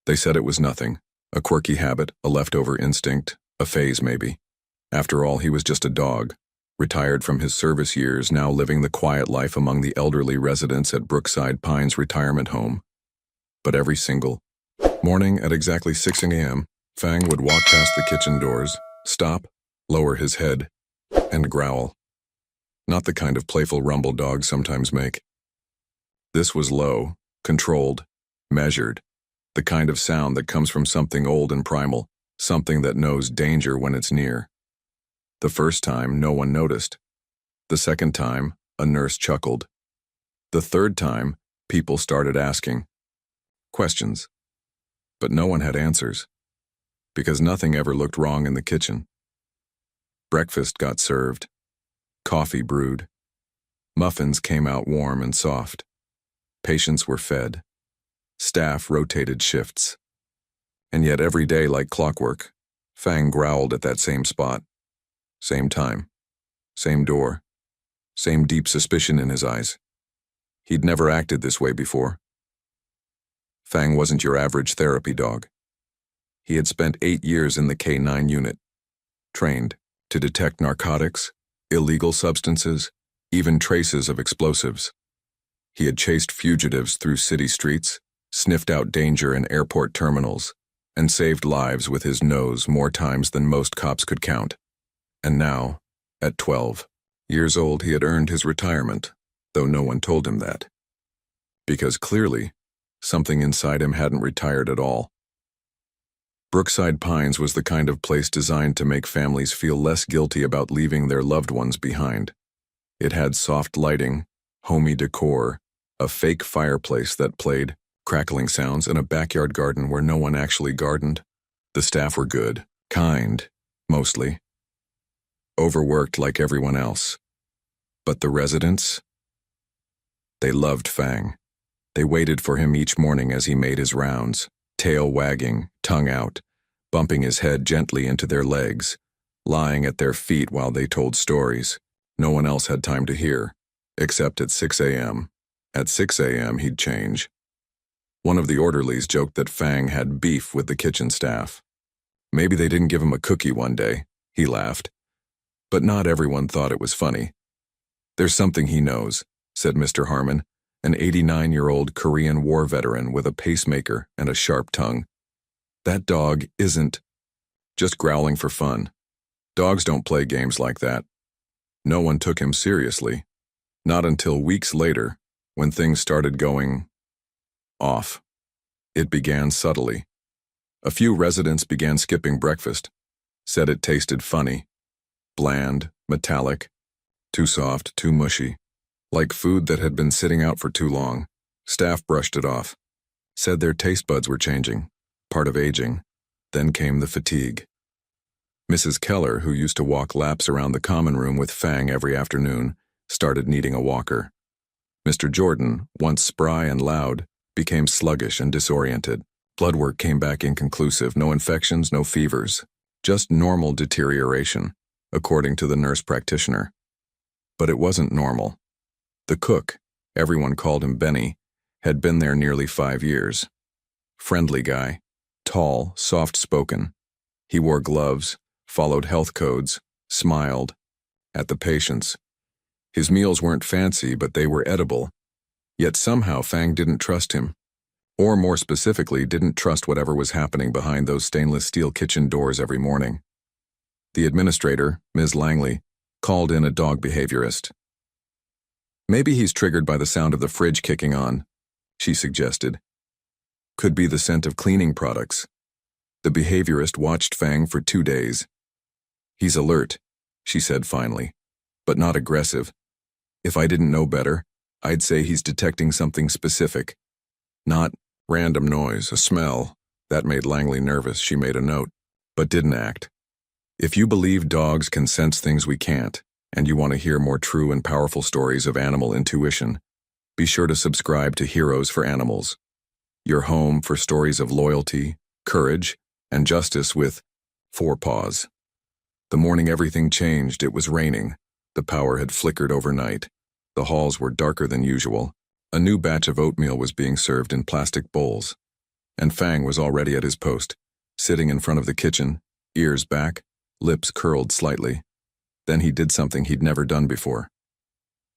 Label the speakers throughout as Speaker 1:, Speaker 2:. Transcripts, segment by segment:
Speaker 1: They said it was nothing, a quirky habit, a leftover instinct, a phase maybe. After all, he was just a dog, retired from his service years, now living the quiet life among the elderly residents at Brookside Pines retirement home. But every single morning at exactly 6 a.m., Fang would walk past the kitchen doors, stop, lower his head, and growl. Not the kind of playful rumble dogs sometimes make. This was low, controlled, measured, the kind of sound that comes from something old and primal, something that knows danger when it's near. The first time, no one noticed. The second time, a nurse chuckled. The third time, people started asking questions. But no one had answers, because nothing ever looked wrong in the kitchen. Breakfast got served. Coffee brewed. Muffins came out warm and soft. Patients were fed. Staff rotated shifts. And yet every day, like clockwork, Fang growled at that same spot. Same time. Same door. Same deep suspicion in his eyes. He'd never acted this way before. Fang wasn't your average therapy dog. He had spent 8 years in the K-9 unit, trained to detect narcotics, illegal substances, even traces of explosives. He had chased fugitives through city streets, sniffed out danger in airport terminals, and saved lives with his nose more times than most cops could count. And now, at 12 years old, he had earned his retirement, though no one told him that. Because clearly, something inside him hadn't retired at all. Brookside Pines was the kind of place designed to make families feel less guilty about leaving their loved ones behind. It had soft lighting, homey decor, a fake fireplace that played crackling sounds, and a backyard garden where no one actually gardened. The staff were good, kind, mostly. Overworked like everyone else. But the residents? They loved Fang. They waited for him each morning as he made his rounds, tail wagging, tongue out, bumping his head gently into their legs, lying at their feet while they told stories no one else had time to hear, except at 6 a.m. At 6 a.m. he'd change. One of the orderlies joked that Fang had beef with the kitchen staff. Maybe they didn't give him a cookie one day, he laughed. But not everyone thought it was funny. "There's something he knows," said Mr. Harmon, an 89-year-old Korean war veteran with a pacemaker and a sharp tongue. "That dog isn't just growling for fun. Dogs don't play games like that." No one took him seriously. Not until weeks later, when things started going off. It began subtly. A few residents began skipping breakfast, said it tasted funny, bland, metallic, too soft, too mushy. Like food that had been sitting out for too long. Staff brushed it off. Said their taste buds were changing, part of aging. Then came the fatigue. Mrs. Keller, who used to walk laps around the common room with Fang every afternoon, started needing a walker. Mr. Jordan, once spry and loud, became sluggish and disoriented. Blood work came back inconclusive, no infections, no fevers. Just normal deterioration, according to the nurse practitioner. But it wasn't normal. The cook, everyone called him Benny, had been there nearly 5 years. Friendly guy, tall, soft-spoken. He wore gloves, followed health codes, smiled at the patients. His meals weren't fancy, but they were edible. Yet somehow Fang didn't trust him. Or more specifically, didn't trust whatever was happening behind those stainless steel kitchen doors every morning. The administrator, Ms. Langley, called in a dog behaviorist. "Maybe he's triggered by the sound of the fridge kicking on," she suggested. "Could be the scent of cleaning products." The behaviorist watched Fang for 2 days. "He's alert," she said finally, "but not aggressive. If I didn't know better, I'd say he's detecting something specific. Not random noise, a smell." That made Langley nervous. She made a note, but didn't act. If you believe dogs can sense things we can't, and you want to hear more true and powerful stories of animal intuition, be sure to subscribe to Heroes for Animals, your home for stories of loyalty, courage, and justice with 4 paws. The morning everything changed, it was raining. The power had flickered overnight. The halls were darker than usual. A new batch of oatmeal was being served in plastic bowls. and Fang was already at his post, sitting in front of the kitchen, ears back, lips curled slightly. Then he did something he'd never done before.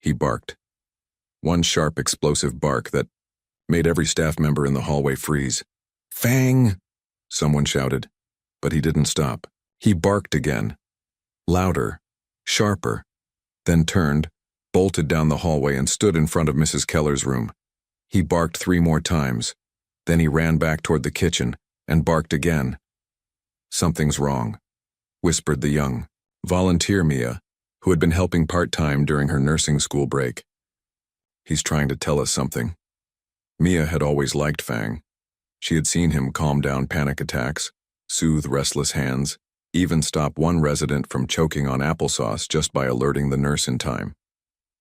Speaker 1: He barked. One sharp, explosive bark that made every staff member in the hallway freeze. "Fang!" someone shouted, but he didn't stop. He barked again, louder, sharper, then turned, bolted down the hallway and stood in front of Mrs. Keller's room. He barked 3 more times. Then he ran back toward the kitchen and barked again. "Something's wrong," whispered the young volunteer Mia, who had been helping part-time during her nursing school break. "He's trying to tell us something." Mia had always liked Fang. She had seen him calm down panic attacks, soothe restless hands, even stop one resident from choking on applesauce just by alerting the nurse in time.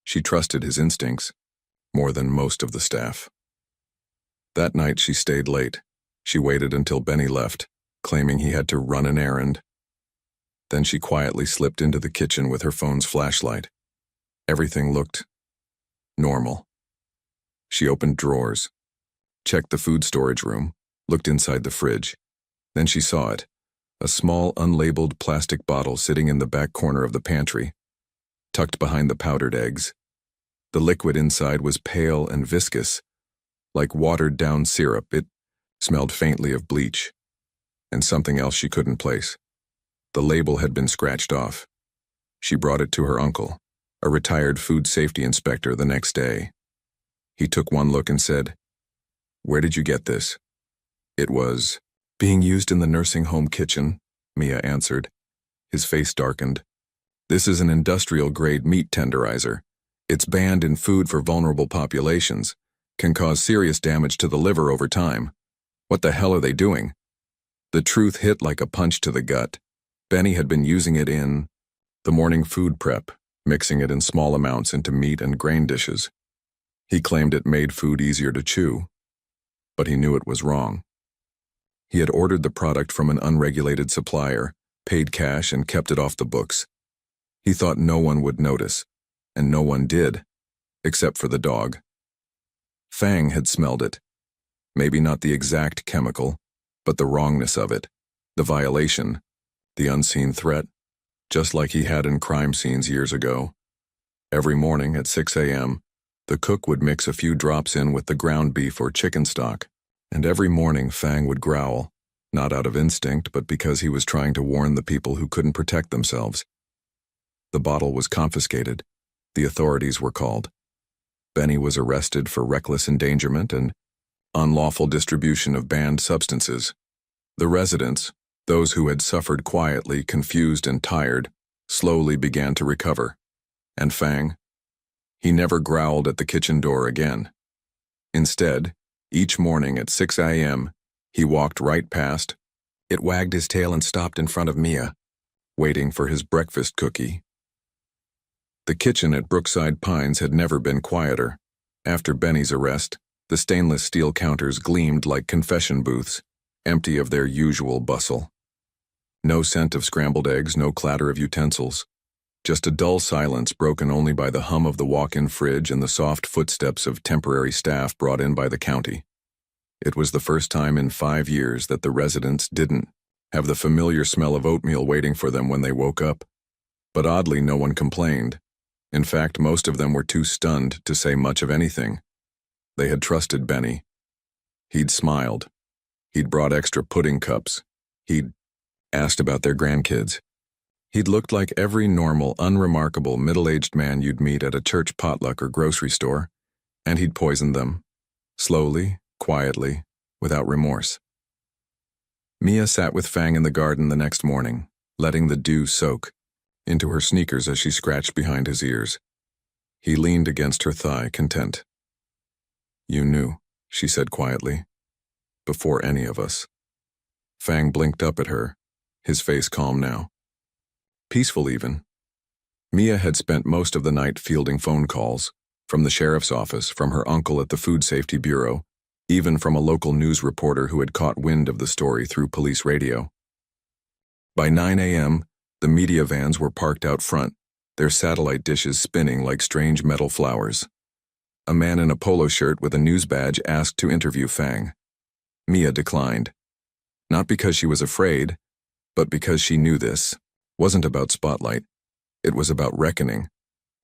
Speaker 1: She trusted his instincts more than most of the staff. That night she stayed late. She waited until Benny left, claiming he had to run an errand. Then she quietly slipped into the kitchen with her phone's flashlight. Everything looked normal. She opened drawers, checked the food storage room, looked inside the fridge. Then she saw it, a small unlabeled plastic bottle sitting in the back corner of the pantry, tucked behind the powdered eggs. The liquid inside was pale and viscous, like watered-down syrup. It smelled faintly of bleach, and something else she couldn't place. The label had been scratched off. She brought it to her uncle, a retired food safety inspector, the next day. He took one look and said, "Where did you get this?" "It was being used in the nursing home kitchen," Mia answered. His face darkened. "This is an industrial-grade meat tenderizer. It's banned in food for vulnerable populations, can cause serious damage to the liver over time. What the hell are they doing?" The truth hit like a punch to the gut. Benny had been using it in the morning food prep, mixing it in small amounts into meat and grain dishes. He claimed it made food easier to chew, but he knew it was wrong. He had ordered the product from an unregulated supplier, paid cash, and kept it off the books. He thought no one would notice, and no one did, except for the dog. Fang had smelled it. Maybe not the exact chemical, but the wrongness of it, the violation, the unseen threat, just like he had in crime scenes years ago. Every morning at 6 a.m., the cook would mix a few drops in with the ground beef or chicken stock, and every morning Fang would growl, not out of instinct, but because he was trying to warn the people who couldn't protect themselves. The bottle was confiscated. The authorities were called. Benny was arrested for reckless endangerment and unlawful distribution of banned substances. The residents, those who had suffered quietly, confused and tired, slowly began to recover. And Fang? He never growled at the kitchen door again. Instead, each morning at 6 a.m., he walked right past. It wagged his tail and stopped in front of Mia, waiting for his breakfast cookie. The kitchen at Brookside Pines had never been quieter. After Benny's arrest, the stainless steel counters gleamed like confession booths, empty of their usual bustle. No scent of scrambled eggs, no clatter of utensils. Just a dull silence broken only by the hum of the walk-in fridge and the soft footsteps of temporary staff brought in by the county. It was the first time in 5 years that the residents didn't have the familiar smell of oatmeal waiting for them when they woke up. But oddly, no one complained. In fact, most of them were too stunned to say much of anything. They had trusted Benny. He'd smiled. He'd brought extra pudding cups. He'd asked about their grandkids. He'd looked like every normal, unremarkable, middle-aged man you'd meet at a church potluck or grocery store, and he'd poisoned them, slowly, quietly, without remorse. Mia sat with Fang in the garden the next morning, letting the dew soak into her sneakers as she scratched behind his ears. He leaned against her thigh, content. "You knew," she said quietly, "before any of us." Fang blinked up at her, his face calm now. Peaceful even. Mia had spent most of the night fielding phone calls, from the sheriff's office, from her uncle at the Food Safety Bureau, even from a local news reporter who had caught wind of the story through police radio. By 9 a.m., the media vans were parked out front, their satellite dishes spinning like strange metal flowers. A man in a polo shirt with a news badge asked to interview Fang. Mia declined. Not because she was afraid, but because she knew this wasn't about spotlight. It was about reckoning,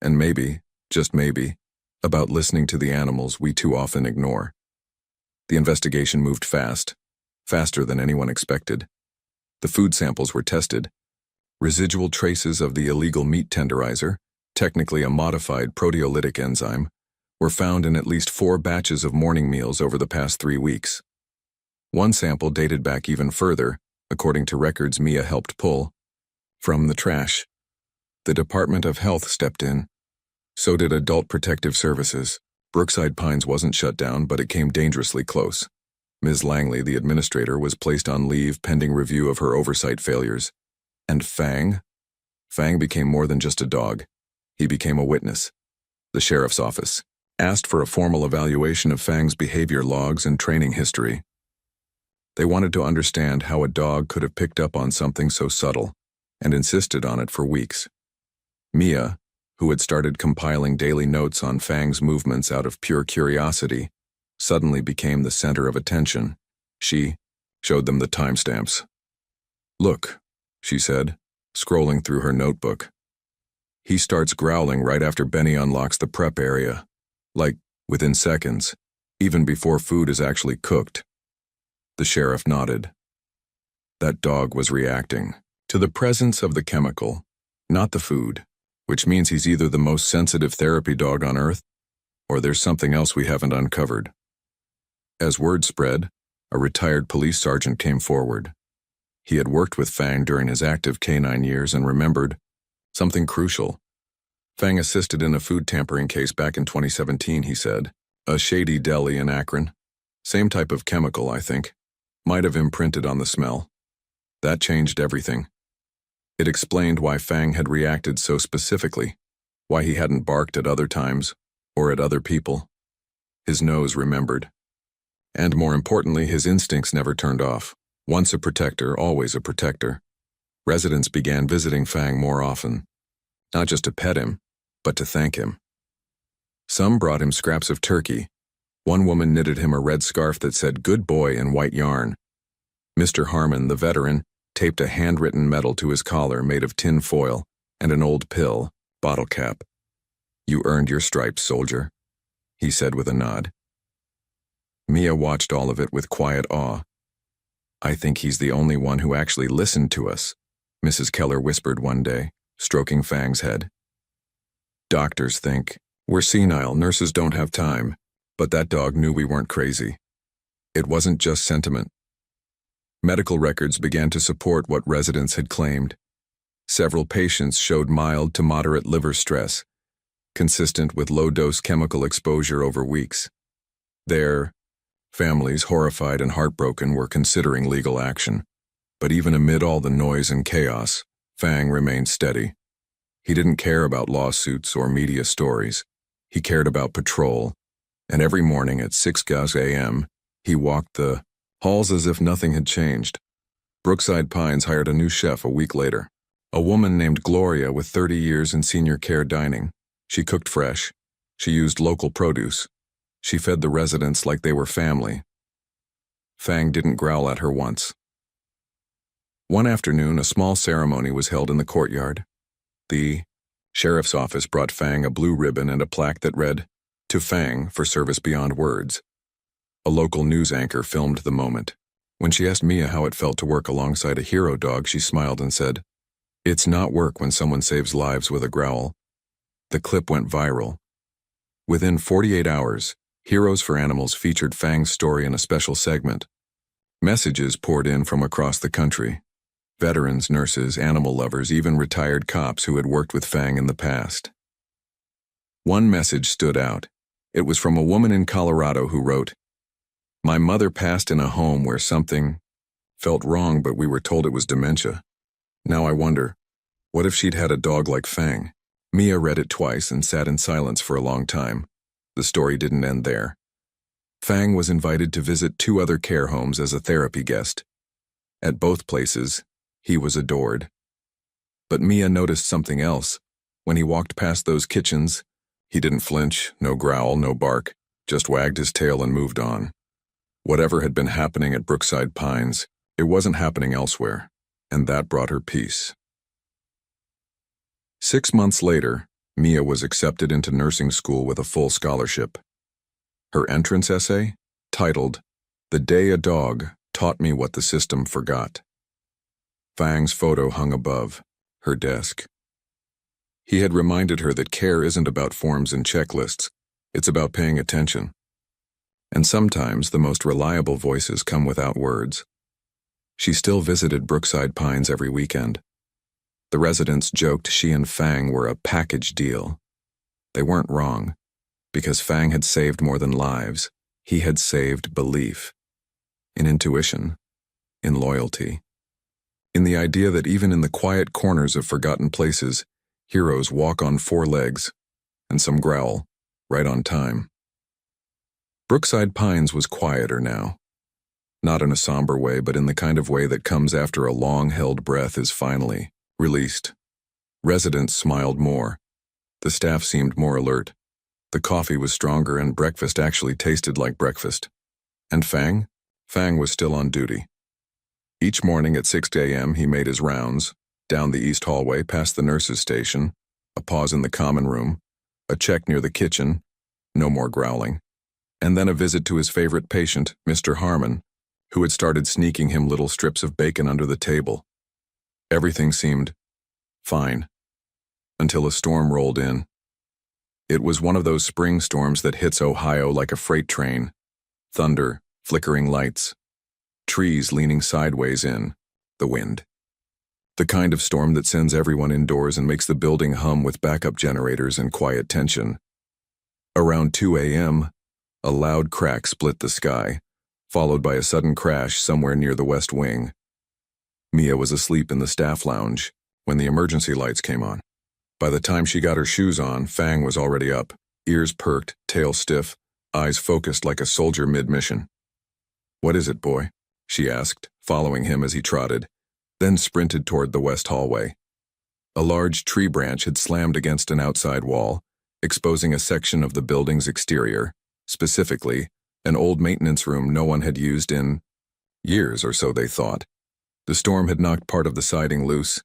Speaker 1: and maybe, just maybe, about listening to the animals we too often ignore. The investigation moved fast, faster than anyone expected. The food samples were tested. Residual traces of the illegal meat tenderizer, technically a modified proteolytic enzyme, were found in at least 4 batches of morning meals over the past 3 weeks. One sample dated back even further, according to records Mia helped pull, from the trash. The Department of Health stepped in. So did Adult Protective Services. Brookside Pines wasn't shut down, but it came dangerously close. Ms. Langley, the administrator, was placed on leave pending review of her oversight failures. And Fang? Fang became more than just a dog. He became a witness. The sheriff's office asked for a formal evaluation of Fang's behavior logs and training history. They wanted to understand how a dog could have picked up on something so subtle, and insisted on it for weeks. Mia, who had started compiling daily notes on Fang's movements out of pure curiosity, suddenly became the center of attention. She showed them the timestamps. "Look," she said, scrolling through her notebook. "He starts growling right after Benny unlocks the prep area. Like, within seconds, even before food is actually cooked." The sheriff nodded. That dog was reacting to the presence of the chemical, not the food, which means he's either the most sensitive therapy dog on Earth, or there's something else we haven't uncovered. As word spread, a retired police sergeant came forward. He had worked with Fang during his active canine years and remembered something crucial. Fang assisted in a food tampering case back in 2017, he said. A shady deli in Akron. Same type of chemical, I think. Might have imprinted on the smell. That changed everything. It explained why Fang had reacted so specifically, why he hadn't barked at other times, or at other people. His nose remembered. And more importantly, his instincts never turned off. Once a protector, always a protector. Residents began visiting Fang more often, not just to pet him, but to thank him. Some brought him scraps of turkey. One woman knitted him a red scarf that said "Good boy" in white yarn. Mr. Harmon, the veteran, taped a handwritten medal to his collar made of tin foil and an old pill, bottle cap. "You earned your stripes, soldier," he said with a nod. Mia watched all of it with quiet awe. "I think he's the only one who actually listened to us," Mrs. Keller whispered one day, stroking Fang's head. "Doctors think we're senile, nurses don't have time, but that dog knew we weren't crazy. It wasn't just sentiment." Medical records began to support what residents had claimed. Several patients showed mild to moderate liver stress, consistent with low-dose chemical exposure over weeks. Their families, horrified and heartbroken, were considering legal action. But even amid all the noise and chaos, Fang remained steady. He didn't care about lawsuits or media stories. He cared about patrol, and every morning at 6 a.m., he walked the halls as if nothing had changed. Brookside Pines hired a new chef a week later, a woman named Gloria with 30 years in senior care dining. She cooked fresh. She used local produce. She fed the residents like they were family. Fang didn't growl at her once. One afternoon, a small ceremony was held in the courtyard. The sheriff's office brought Fang a blue ribbon and a plaque that read, "To Fang for service beyond words." A local news anchor filmed the moment. When she asked Mia how it felt to work alongside a hero dog, she smiled and said, "It's not work when someone saves lives with a growl." The clip went viral. Within 48 hours, Heroes for Animals featured Fang's story in a special segment. Messages poured in from across the country. Veterans, nurses, animal lovers, even retired cops who had worked with Fang in the past. One message stood out. It was from a woman in Colorado who wrote, "My mother passed in a home where something felt wrong, but we were told it was dementia. Now I wonder, what if she'd had a dog like Fang?" Mia read it twice and sat in silence for a long time. The story didn't end there. Fang was invited to visit 2 other care homes as a therapy guest. At both places, he was adored. But Mia noticed something else. When he walked past those kitchens, he didn't flinch, no growl, no bark, just wagged his tail and moved on. Whatever had been happening at Brookside Pines, it wasn't happening elsewhere, and that brought her peace. 6 months later, Mia was accepted into nursing school with a full scholarship. Her entrance essay, titled, "The Day a Dog Taught Me What the System Forgot." Fang's photo hung above her desk. He had reminded her that care isn't about forms and checklists, it's about paying attention. And sometimes the most reliable voices come without words. She still visited Brookside Pines every weekend. The residents joked she and Fang were a package deal. They weren't wrong, because Fang had saved more than lives. He had saved belief. In intuition, in loyalty, in the idea that even in the quiet corners of forgotten places, heroes walk on 4 legs, and some growl, right on time. Brookside Pines was quieter now. Not in a somber way, but in the kind of way that comes after a long-held breath is finally released. Residents smiled more. The staff seemed more alert. The coffee was stronger and breakfast actually tasted like breakfast. And Fang? Fang was still on duty. Each morning at 6 a.m. he made his rounds, down the east hallway past the nurse's station, a pause in the common room, a check near the kitchen, no more growling, and then a visit to his favorite patient, Mr. Harmon, who had started sneaking him little strips of bacon under the table. Everything seemed fine, until a storm rolled in. It was one of those spring storms that hits Ohio like a freight train. Thunder, flickering lights, trees leaning sideways in the wind. The kind of storm that sends everyone indoors and makes the building hum with backup generators and quiet tension. Around 2 a.m., a loud crack split the sky, followed by a sudden crash somewhere near the west wing. Mia was asleep in the staff lounge when the emergency lights came on. By the time she got her shoes on, Fang was already up, ears perked, tail stiff, eyes focused like a soldier mid-mission. "What is it, boy?" she asked, following him as he trotted, then sprinted toward the west hallway. A large tree branch had slammed against an outside wall, exposing a section of the building's exterior, specifically, an old maintenance room no one had used in years or so, they thought. The storm had knocked part of the siding loose.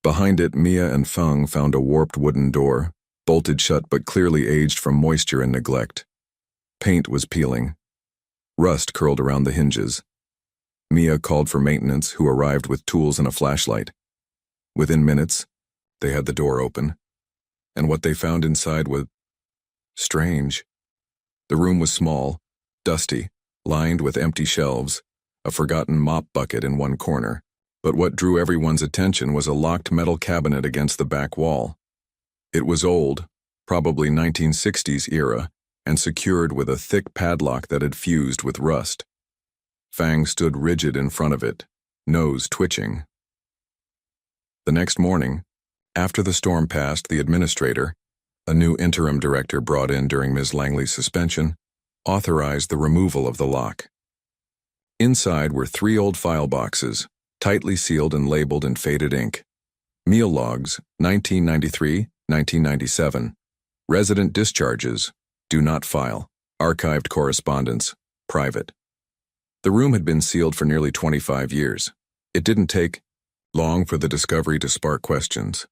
Speaker 1: Behind it, Mia and Fang found a warped wooden door, bolted shut but clearly aged from moisture and neglect. Paint was peeling. Rust curled around the hinges. Mia called for maintenance, who arrived with tools and a flashlight. Within minutes, they had the door open, and what they found inside was strange. The room was small, dusty, lined with empty shelves, a forgotten mop bucket in one corner, but what drew everyone's attention was a locked metal cabinet against the back wall. It was old, probably 1960s era, and secured with a thick padlock that had fused with rust. Fang stood rigid in front of it, nose twitching. The next morning, after the storm passed, the administrator, a new interim director brought in during Ms. Langley's suspension, authorized the removal of the lock. Inside were 3 old file boxes, tightly sealed and labeled in faded ink. Meal logs, 1993, 1997. Resident discharges, do not file. Archived correspondence, private. The room had been sealed for nearly 25 years. It didn't take long for the discovery to spark questions.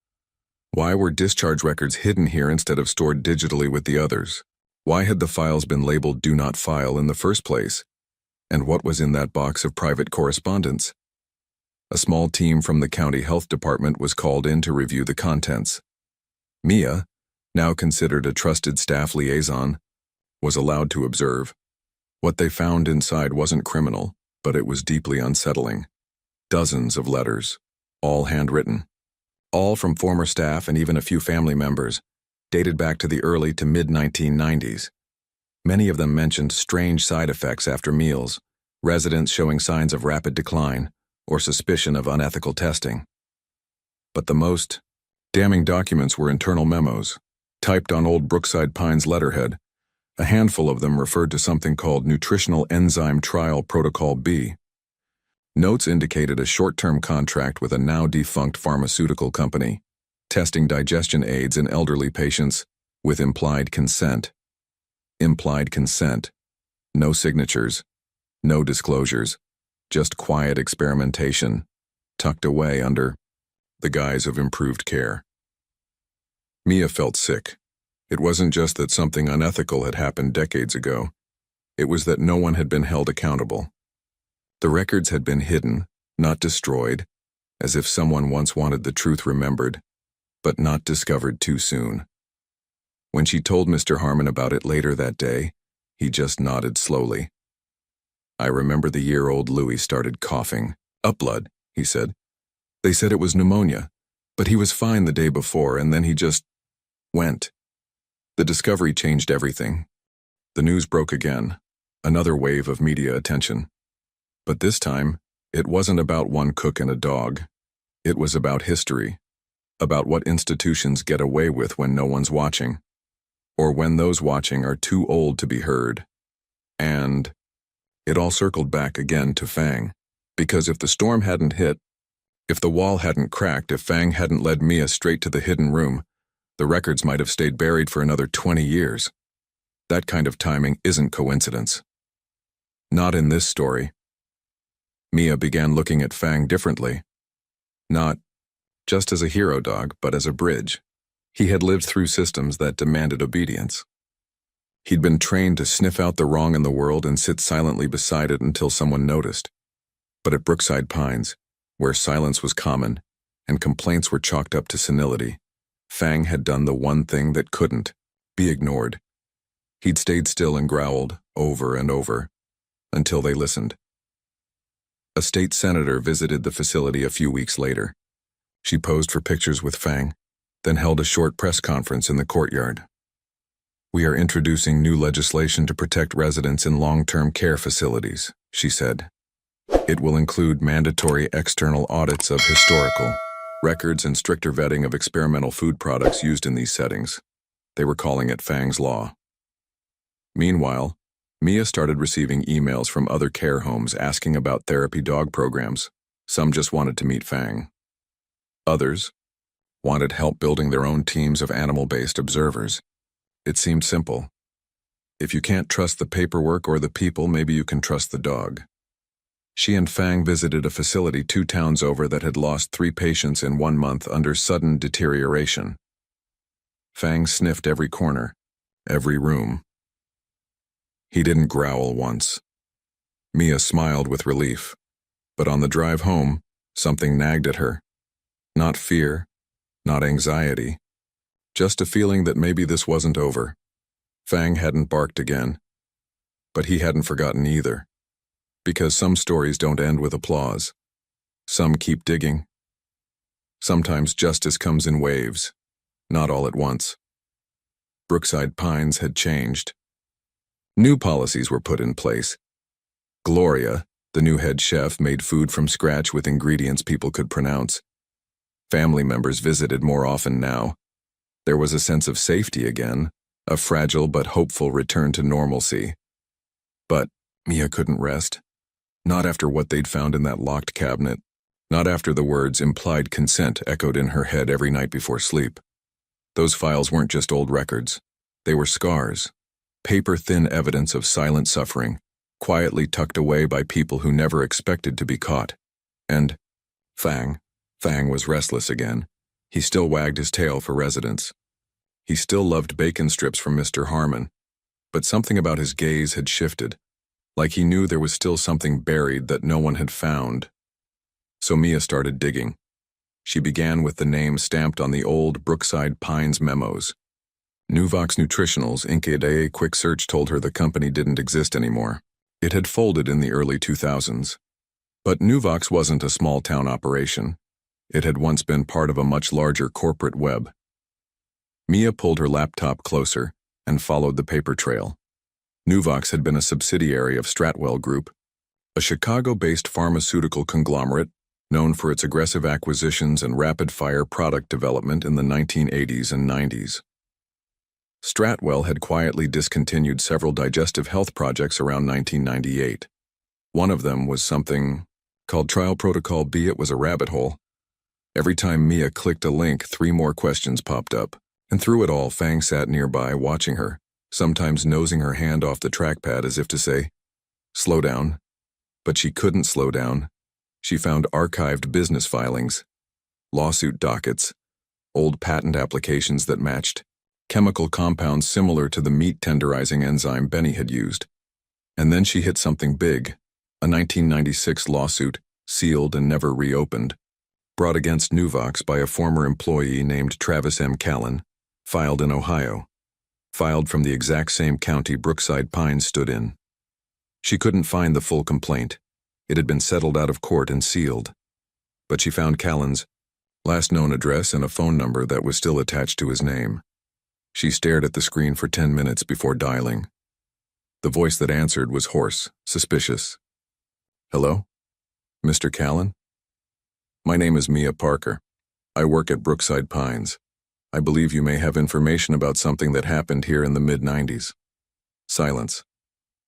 Speaker 1: Why were discharge records hidden here instead of stored digitally with the others? Why had the files been labeled do not file in the first place? And what was in that box of private correspondence? A small team from the county health department was called in to review the contents. Mia, now considered a trusted staff liaison, was allowed to observe. What they found inside wasn't criminal, but it was deeply unsettling. Dozens of letters, all handwritten. All from former staff and even a few family members, dated back to the early to mid-1990s. Many of them mentioned strange side effects after meals, residents showing signs of rapid decline, or suspicion of unethical testing. But the most damning documents were internal memos, typed on old Brookside Pines letterhead. A handful of them referred to something called Nutritional Enzyme Trial Protocol B. Notes indicated a short-term contract with a now-defunct pharmaceutical company, testing digestion aids in elderly patients with implied consent. Implied consent. No signatures. No disclosures, just quiet experimentation, tucked away under the guise of improved care. Mia felt sick. It wasn't just that something unethical had happened decades ago. It was that no one had been held accountable. The records had been hidden, not destroyed, as if someone once wanted the truth remembered, but not discovered too soon. When she told Mr. Harmon about it later that day, he just nodded slowly. I remember the year-old Louis started coughing. Up blood, he said. They said it was pneumonia, but he was fine the day before, and then he just went. The discovery changed everything. The news broke again, another wave of media attention. But this time, it wasn't about one cook and a dog. It was about history, about what institutions get away with when no one's watching, or when those watching are too old to be heard. And it all circled back again to Fang, because if the storm hadn't hit, if the wall hadn't cracked, if Fang hadn't led Mia straight to the hidden room, the records might have stayed buried for another 20 years. That kind of timing isn't coincidence. Not in this story. Mia began looking at Fang differently. Not just as a hero dog, but as a bridge. He had lived through systems that demanded obedience. He'd been trained to sniff out the wrong in the world and sit silently beside it until someone noticed. But at Brookside Pines, where silence was common and complaints were chalked up to senility, Fang had done the one thing that couldn't be ignored. He'd stayed still and growled over and over until they listened. A state senator visited the facility a few weeks later. She posed for pictures with Fang, then held a short press conference in the courtyard. We are introducing new legislation to protect residents in long-term care facilities, she said. It will include mandatory external audits of historical records and stricter vetting of experimental food products used in these settings. They were calling it Fang's Law. Meanwhile, Mia started receiving emails from other care homes asking about therapy dog programs. Some just wanted to meet Fang. Others wanted help building their own teams of animal-based observers. It seemed simple. If you can't trust the paperwork or the people, maybe you can trust the dog. She and Fang visited a facility 2 towns over that had lost 3 patients in 1 month under sudden deterioration. Fang sniffed every corner, every room. He didn't growl once. Mia smiled with relief, but on the drive home, something nagged at her. Not fear, not anxiety, just a feeling that maybe this wasn't over. Fang hadn't barked again, but he hadn't forgotten either. Because some stories don't end with applause. Some keep digging. Sometimes justice comes in waves, not all at once. Brookside Pines had changed. New policies were put in place. Gloria, the new head chef, made food from scratch with ingredients people could pronounce. Family members visited more often now. There was a sense of safety again, a fragile but hopeful return to normalcy. But Mia couldn't rest. Not after what they'd found in that locked cabinet. Not after the words implied consent echoed in her head every night before sleep. Those files weren't just old records. They were scars. Paper-thin evidence of silent suffering, quietly tucked away by people who never expected to be caught. And Fang was restless again. He still wagged his tail for residents. He still loved bacon strips from Mr. Harmon, but something about his gaze had shifted, like he knew there was still something buried that no one had found. So Mia started digging. She began with the name stamped on the old Brookside Pines memos. Nuvox Nutritionals Inc. A quick search told her the company didn't exist anymore. It had folded in the early 2000s. But Nuvox wasn't a small-town operation. It had once been part of a much larger corporate web. Mia pulled her laptop closer and followed the paper trail. Nuvox had been a subsidiary of Stratwell Group, a Chicago-based pharmaceutical conglomerate known for its aggressive acquisitions and rapid-fire product development in the 1980s and 90s. Stratwell had quietly discontinued several digestive health projects around 1998. One of them was something called Trial Protocol B. It was a rabbit hole. Every time Mia clicked a link, 3 more questions popped up. And through it all, Fang sat nearby watching her, sometimes nosing her hand off the trackpad as if to say, "Slow down, But she couldn't slow down. She found archived business filings, lawsuit dockets, old patent applications that matched, chemical compounds similar to the meat tenderizing enzyme Benny had used. And then she hit something big, a 1996 lawsuit, sealed and never reopened, brought against Nuvox by a former employee named Travis M. Callan, filed in Ohio, filed from the exact same county Brookside Pines stood in. She couldn't find the full complaint. It had been settled out of court and sealed. But she found Callan's last known address and a phone number that was still attached to his name. She stared at the screen for 10 minutes before dialing. The voice that answered was hoarse, suspicious. "Hello? Mr. Callan? My name is Mia Parker. I work at Brookside Pines. I believe you may have information about something that happened here in the mid-90s. Silence.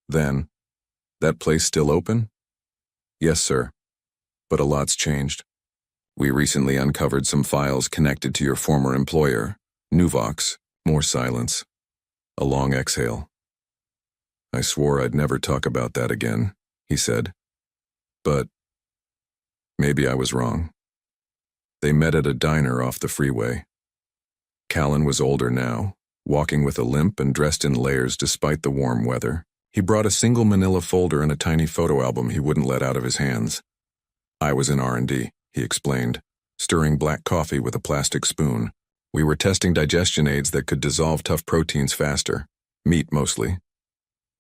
Speaker 1: Then, that place still open? Yes, sir. But a lot's changed. We recently uncovered some files connected to your former employer, Nuvox. More silence. A long exhale. I swore I'd never talk about that again, he said. But maybe I was wrong. They met at a diner off the freeway. Callan was older now, walking with a limp and dressed in layers despite the warm weather. He brought a single manila folder and a tiny photo album he wouldn't let out of his hands. I was in R&D, he explained, stirring black coffee with a plastic spoon. We were testing digestion aids that could dissolve tough proteins faster, meat mostly.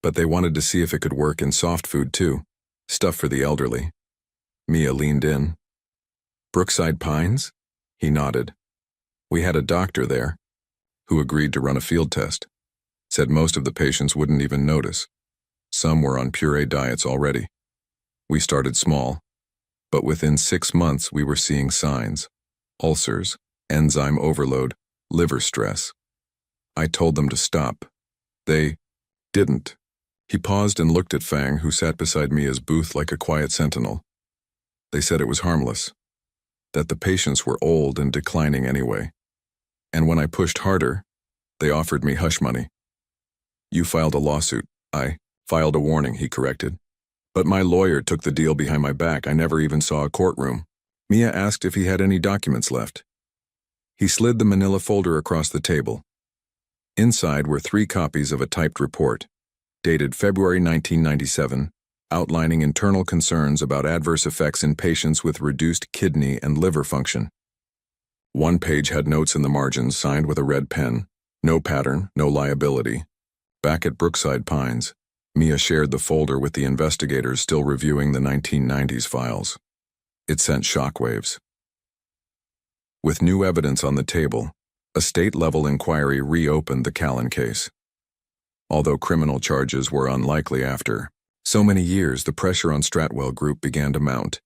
Speaker 1: But they wanted to see if it could work in soft food too, stuff for the elderly. Mia leaned in. Brookside Pines? He nodded. We had a doctor there, who agreed to run a field test. Said most of the patients wouldn't even notice. Some were on puree diets already. We started small, but within 6 months we were seeing signs. Ulcers, enzyme overload, liver stress. I told them to stop. They didn't. He paused and looked at Fang, who sat beside Mia's booth like a quiet sentinel. They said it was harmless, that the patients were old and declining anyway. And when I pushed harder, they offered me hush money. You filed a lawsuit. I filed a warning, he corrected. But my lawyer took the deal behind my back. I never even saw a courtroom. Mia asked if he had any documents left. He slid the manila folder across the table. Inside were 3 copies of a typed report, dated February 1997, outlining internal concerns about adverse effects in patients with reduced kidney and liver function. One page had notes in the margins signed with a red pen. No pattern, no liability. Back at Brookside Pines, Mia shared the folder with the investigators still reviewing the 1990s files. It sent shockwaves. With new evidence on the table, a state-level inquiry reopened the Callan case. Although criminal charges were unlikely after so many years, the pressure on Stratwell Group began to mount.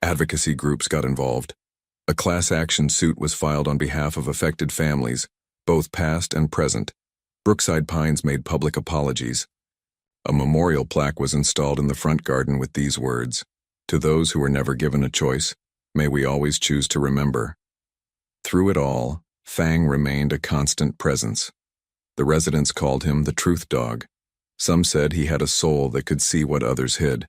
Speaker 1: Advocacy groups got involved. A class action suit was filed on behalf of affected families, both past and present. Brookside Pines made public apologies. A memorial plaque was installed in the front garden with these words, "To those who were never given a choice, may we always choose to remember." Through it all, Fang remained a constant presence. The residents called him the truth dog. Some said he had a soul that could see what others hid.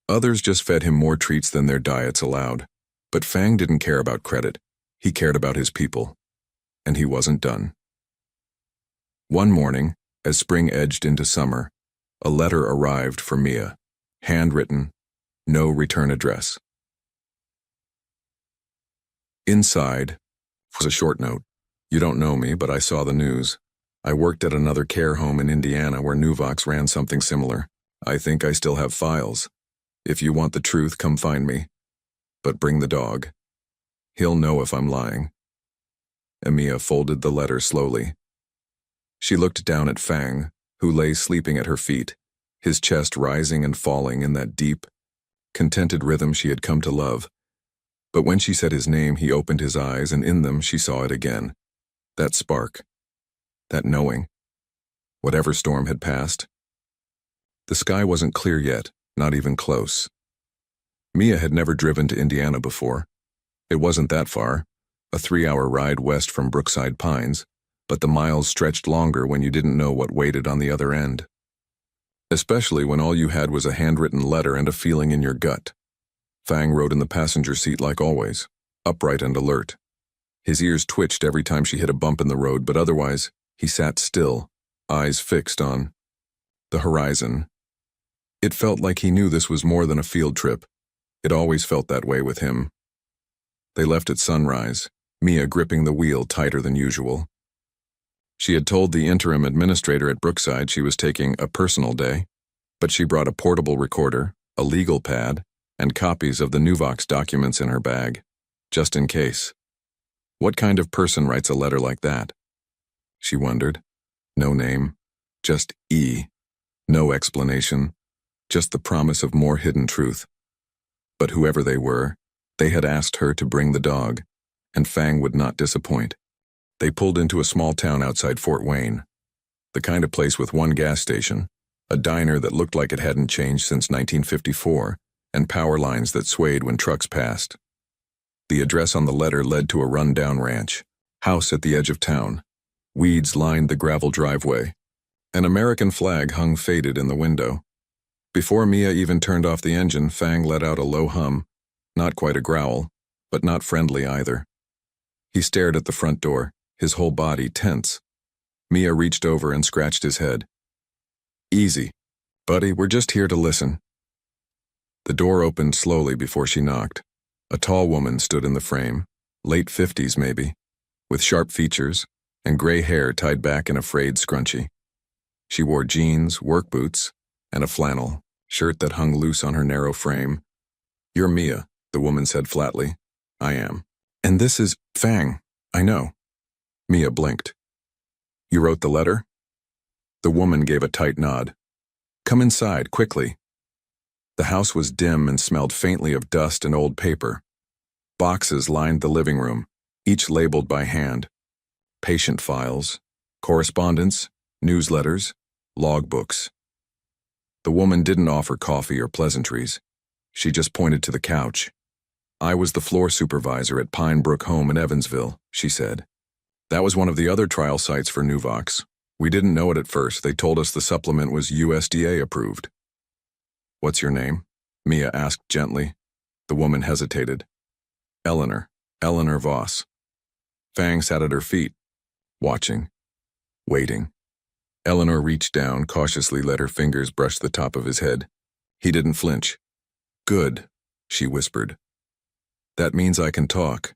Speaker 1: Others just fed him more treats than their diets allowed. But Fang didn't care about credit. He cared about his people. And he wasn't done. One morning, as spring edged into summer, a letter arrived for Mia. Handwritten, no return address. Inside was a short note. You don't know me, but I saw the news. I worked at another care home in Indiana where Nuvox ran something similar. I think I still have files. If you want the truth, come find me. But bring the dog. He'll know if I'm lying. Mia folded the letter slowly. She looked down at Fang, who lay sleeping at her feet, his chest rising and falling in that deep, contented rhythm she had come to love. But when she said his name, he opened his eyes, and in them she saw it again. That spark. That knowing. Whatever storm had passed. The sky wasn't clear yet, not even close. Mia had never driven to Indiana before. It wasn't that far, a 3-hour ride west from Brookside Pines, but the miles stretched longer when you didn't know what waited on the other end. especially when all you had was a handwritten letter and a feeling in your gut. Fang rode in the passenger seat like always, upright and alert. His ears twitched every time she hit a bump in the road, but otherwise, he sat still, eyes fixed on the horizon. It felt like he knew this was more than a field trip. It always felt that way with him. They left at sunrise, Mia gripping the wheel tighter than usual. She had told the interim administrator at Brookside she was taking a personal day, but she brought a portable recorder, a legal pad, and copies of the Nuvox documents in her bag, just in case. What kind of person writes a letter like that? She wondered. No name, just E. No explanation, just the promise of more hidden truth. But whoever they were, they had asked her to bring the dog, and Fang would not disappoint. They pulled into a small town outside Fort Wayne, the kind of place with one gas station, a diner that looked like it hadn't changed since 1954, and power lines that swayed when trucks passed. The address on the letter led to a run-down ranch, house at the edge of town. Weeds lined the gravel driveway. An American flag hung faded in the window. Before Mia even turned off the engine, Fang let out a low hum, not quite a growl, but not friendly either. He stared at the front door, his whole body tense. Mia reached over and scratched his head. Easy, buddy, we're just here to listen. The door opened slowly before she knocked. A tall woman stood in the frame, late 50s maybe, with sharp features and gray hair tied back in a frayed scrunchie. She wore jeans, work boots, and a flannel shirt that hung loose on her narrow frame. You're Mia, the woman said flatly. I am. And this is Fang, I know. Mia blinked. You wrote the letter? The woman gave a tight nod. Come inside, quickly. The house was dim and smelled faintly of dust and old paper. Boxes lined the living room, each labeled by hand. Patient files, correspondence, newsletters, logbooks. The woman didn't offer coffee or pleasantries. She just pointed to the couch. I was the floor supervisor at Pine Brook Home in Evansville, she said. That was one of the other trial sites for Nuvox. We didn't know it at first. They told us the supplement was USDA approved. What's your name? Mia asked gently. The woman hesitated. Eleanor Voss. Fang sat at her feet, watching, waiting. Eleanor reached down, cautiously let her fingers brush the top of his head. He didn't flinch. Good, she whispered. That means I can talk.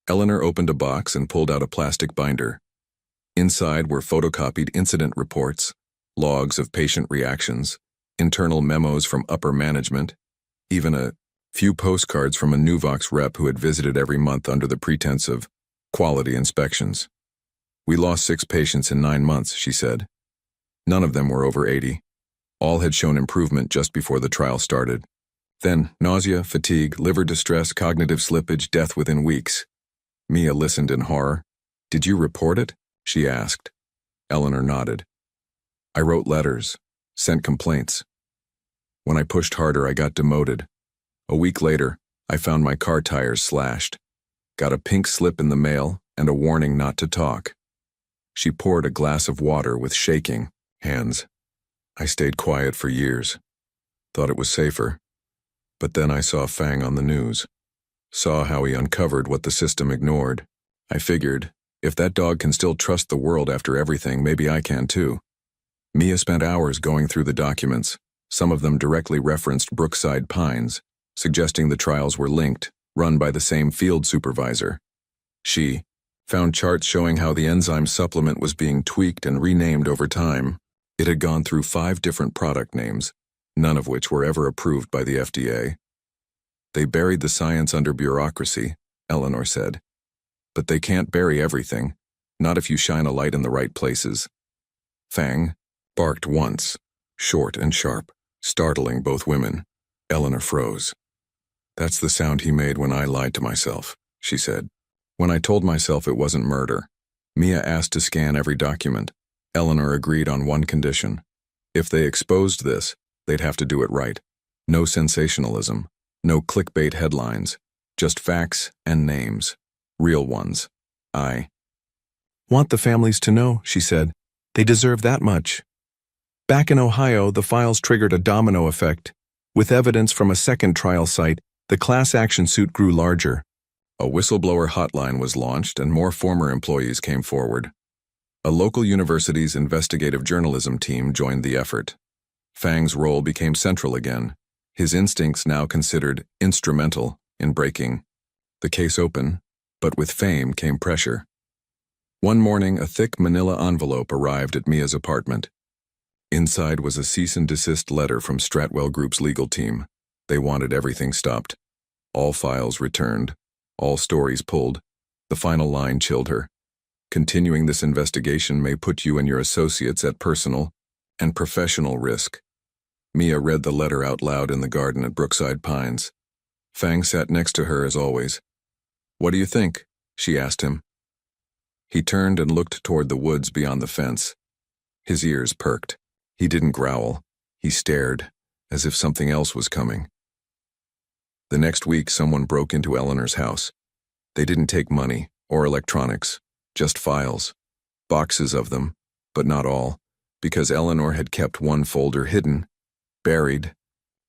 Speaker 1: Eleanor opened a box and pulled out a plastic binder. Inside were photocopied incident reports, logs of patient reactions, internal memos from upper management, even a few postcards from a Nuvox rep who had visited every month under the pretense of quality inspections. We lost 6 patients in 9 months, she said. None of them were over 80. All had shown improvement just before the trial started. Then nausea, fatigue, liver distress, cognitive slippage, death within weeks. Mia listened in horror. Did you report it? She asked. Eleanor nodded. I wrote letters, sent complaints. When I pushed harder, I got demoted. A week later, I found my car tires slashed, got a pink slip in the mail and a warning not to talk. She poured a glass of water with shaking hands. I stayed quiet for years. Thought it was safer. But then I saw Fang on the news. Saw how he uncovered what the system ignored. I figured, if that dog can still trust the world after everything, maybe I can too. Mia spent hours going through the documents. Some of them directly referenced Brookside Pines, suggesting the trials were linked, run by the same field supervisor. She found charts showing how the enzyme supplement was being tweaked and renamed over time. It had gone through 5 different product names, none of which were ever approved by the FDA. They buried the science under bureaucracy, Eleanor said. But they can't bury everything, not if you shine a light in the right places. Fang barked once, short and sharp, startling both women. Eleanor froze. That's the sound he made when I lied to myself, she said. When I told myself it wasn't murder. Mia asked to scan every document. Eleanor agreed on one condition. If they exposed this, they'd have to do it right. No sensationalism, no clickbait headlines, just facts and names. Real ones. I want the families to know, she said. They deserve that much. Back in Ohio, the files triggered a domino effect. With evidence from a second trial site, the class action suit grew larger. A whistleblower hotline was launched and more former employees came forward. A local university's investigative journalism team joined the effort. Fang's role became central again, his instincts now considered instrumental in breaking the case open, but with fame came pressure. One morning, a thick manila envelope arrived at Mia's apartment. Inside was a cease and desist letter from Stratwell Group's legal team. They wanted everything stopped. All files returned, all stories pulled. The final line chilled her. Continuing this investigation may put you and your associates at personal and professional risk. Mia read the letter out loud in the garden at Brookside Pines. Fang sat next to her as always. "What do you think?" she asked him. He turned and looked toward the woods beyond the fence. His ears perked. He didn't growl. He stared, as if something else was coming. The next week, someone broke into Eleanor's house. They didn't take money or electronics, just files. Boxes of them, but not all, because Eleanor had kept one folder hidden, buried,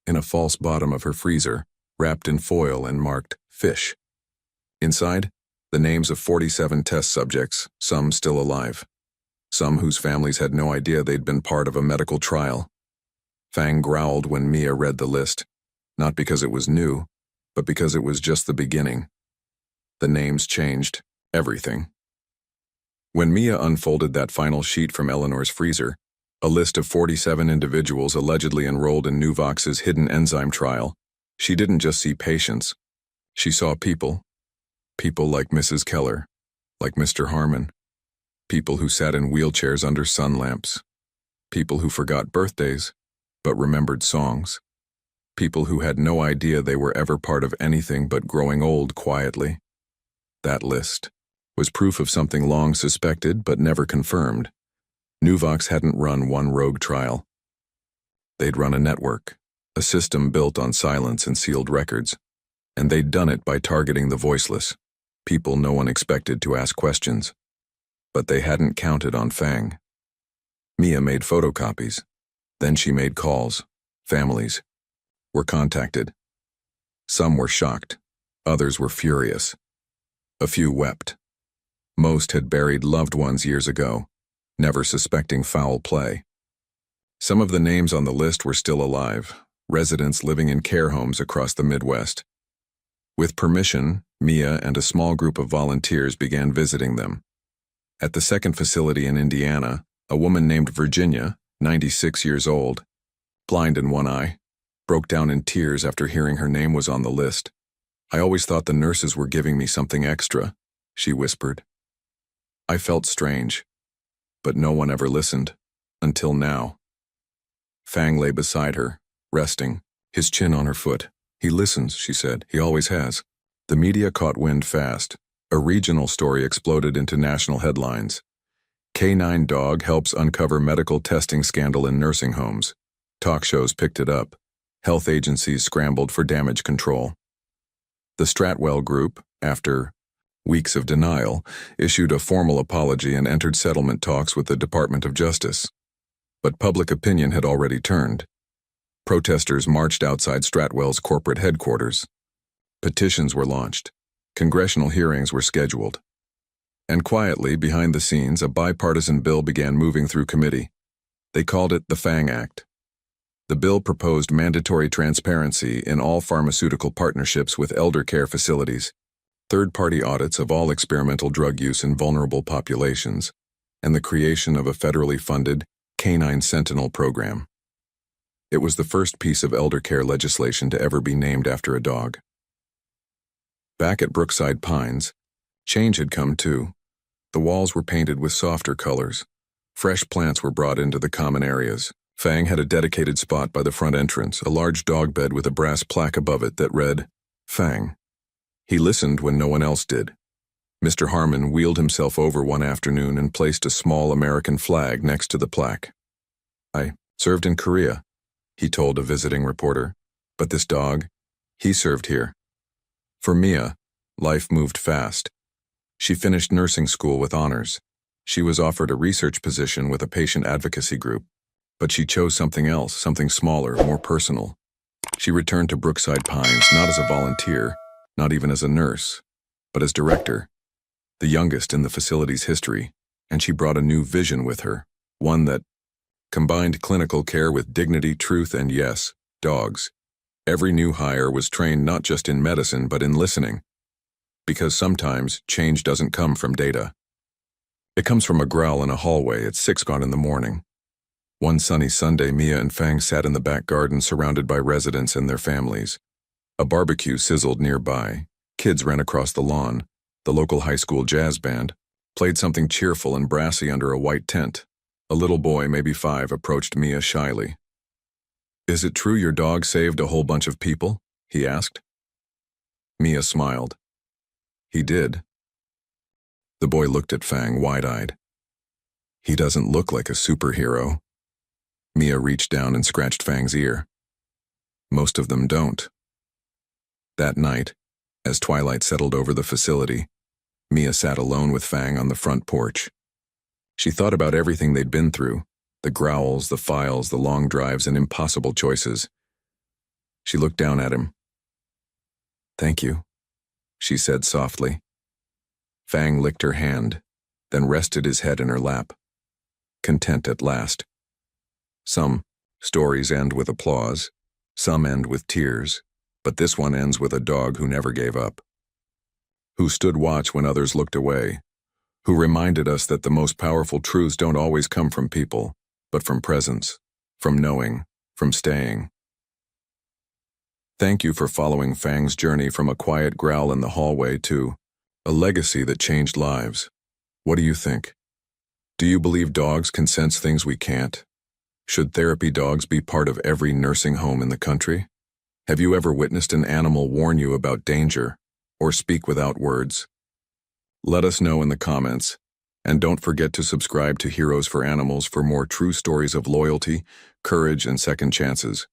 Speaker 1: in a false bottom of her freezer, wrapped in foil and marked fish. Inside, the names of 47 test subjects, some still alive. Some whose families had no idea they'd been part of a medical trial. Fang growled when Mia read the list, not because it was new, but because it was just the beginning. The names changed everything. When Mia unfolded that final sheet from Eleanor's freezer, a list of 47 individuals allegedly enrolled in Nuvox's hidden enzyme trial, she didn't just see patients. She saw people. People like Mrs. Keller, like Mr. Harmon. People who sat in wheelchairs under sun lamps. People who forgot birthdays, but remembered songs. People who had no idea they were ever part of anything but growing old quietly. That list was proof of something long suspected but never confirmed. Nuvox hadn't run one rogue trial. They'd run a network, a system built on silence and sealed records, and they'd done it by targeting the voiceless, people no one expected to ask questions. But they hadn't counted on Fang. Mia made photocopies. Then she made calls. Families were contacted. Some were shocked. Others were furious. A few wept. Most had buried loved ones years ago, never suspecting foul play. Some of the names on the list were still alive, residents living in care homes across the Midwest. With permission, Mia and a small group of volunteers began visiting them. At the second facility in Indiana, a woman named Virginia, 96 years old, blind in one eye, broke down in tears after hearing her name was on the list. "I always thought the nurses were giving me something extra," she whispered. "I felt strange, but no one ever listened, until now." Fang lay beside her, resting, his chin on her foot. "He listens," she said. "He always has." The media caught wind fast. A regional story exploded into national headlines. Canine dog helps uncover medical testing scandal in nursing homes. Talk shows picked it up. Health agencies scrambled for damage control. The Stratwell Group, after weeks of denial, issued a formal apology and entered settlement talks with the Department of Justice. But public opinion had already turned. Protesters marched outside Stratwell's corporate headquarters. Petitions were launched. Congressional hearings were scheduled. And quietly, behind the scenes, a bipartisan bill began moving through committee. They called it the FANG Act. The bill proposed mandatory transparency in all pharmaceutical partnerships with elder care facilities, third-party audits of all experimental drug use in vulnerable populations, and the creation of a federally funded Canine Sentinel program. It was the first piece of elder care legislation to ever be named after a dog. Back at Brookside Pines, change had come too. The walls were painted with softer colors. Fresh plants were brought into the common areas. Fang had a dedicated spot by the front entrance, a large dog bed with a brass plaque above it that read, Fang. He listened when no one else did. Mr. Harmon wheeled himself over one afternoon and placed a small American flag next to the plaque. "I served in Korea," he told a visiting reporter, "but this dog, he served here." For Mia, life moved fast. She finished nursing school with honors. She was offered a research position with a patient advocacy group. But she chose something else, something smaller, more personal. She returned to Brookside Pines not as a volunteer, not even as a nurse, but as director, the youngest in the facility's history, and she brought a new vision with her, one that combined clinical care with dignity, truth, and yes, dogs. Every new hire was trained not just in medicine but in listening, because sometimes change doesn't come from data. It comes from a growl in a hallway at 6 o'clock in the morning. One sunny Sunday, Mia and Fang sat in the back garden surrounded by residents and their families. A barbecue sizzled nearby. Kids ran across the lawn. The local high school jazz band played something cheerful and brassy under a white tent. A little boy, maybe 5, approached Mia shyly. "Is it true your dog saved a whole bunch of people?" he asked. Mia smiled. "He did." The boy looked at Fang wide-eyed. "He doesn't look like a superhero." Mia reached down and scratched Fang's ear. "Most of them don't." That night, as twilight settled over the facility, Mia sat alone with Fang on the front porch. She thought about everything they'd been through, the growls, the files, the long drives, and impossible choices. She looked down at him. "Thank you," she said softly. Fang licked her hand, then rested his head in her lap, content at last. Some stories end with applause, some end with tears, but this one ends with a dog who never gave up, who stood watch when others looked away, who reminded us that the most powerful truths don't always come from people, but from presence, from knowing, from staying. Thank you for following Fang's journey from a quiet growl in the hallway to a legacy that changed lives. What do you think? Do you believe dogs can sense things we can't? Should therapy dogs be part of every nursing home in the country? Have you ever witnessed an animal warn you about danger or speak without words? Let us know in the comments, and don't forget to subscribe to Heroes for Animals for more true stories of loyalty, courage, and second chances.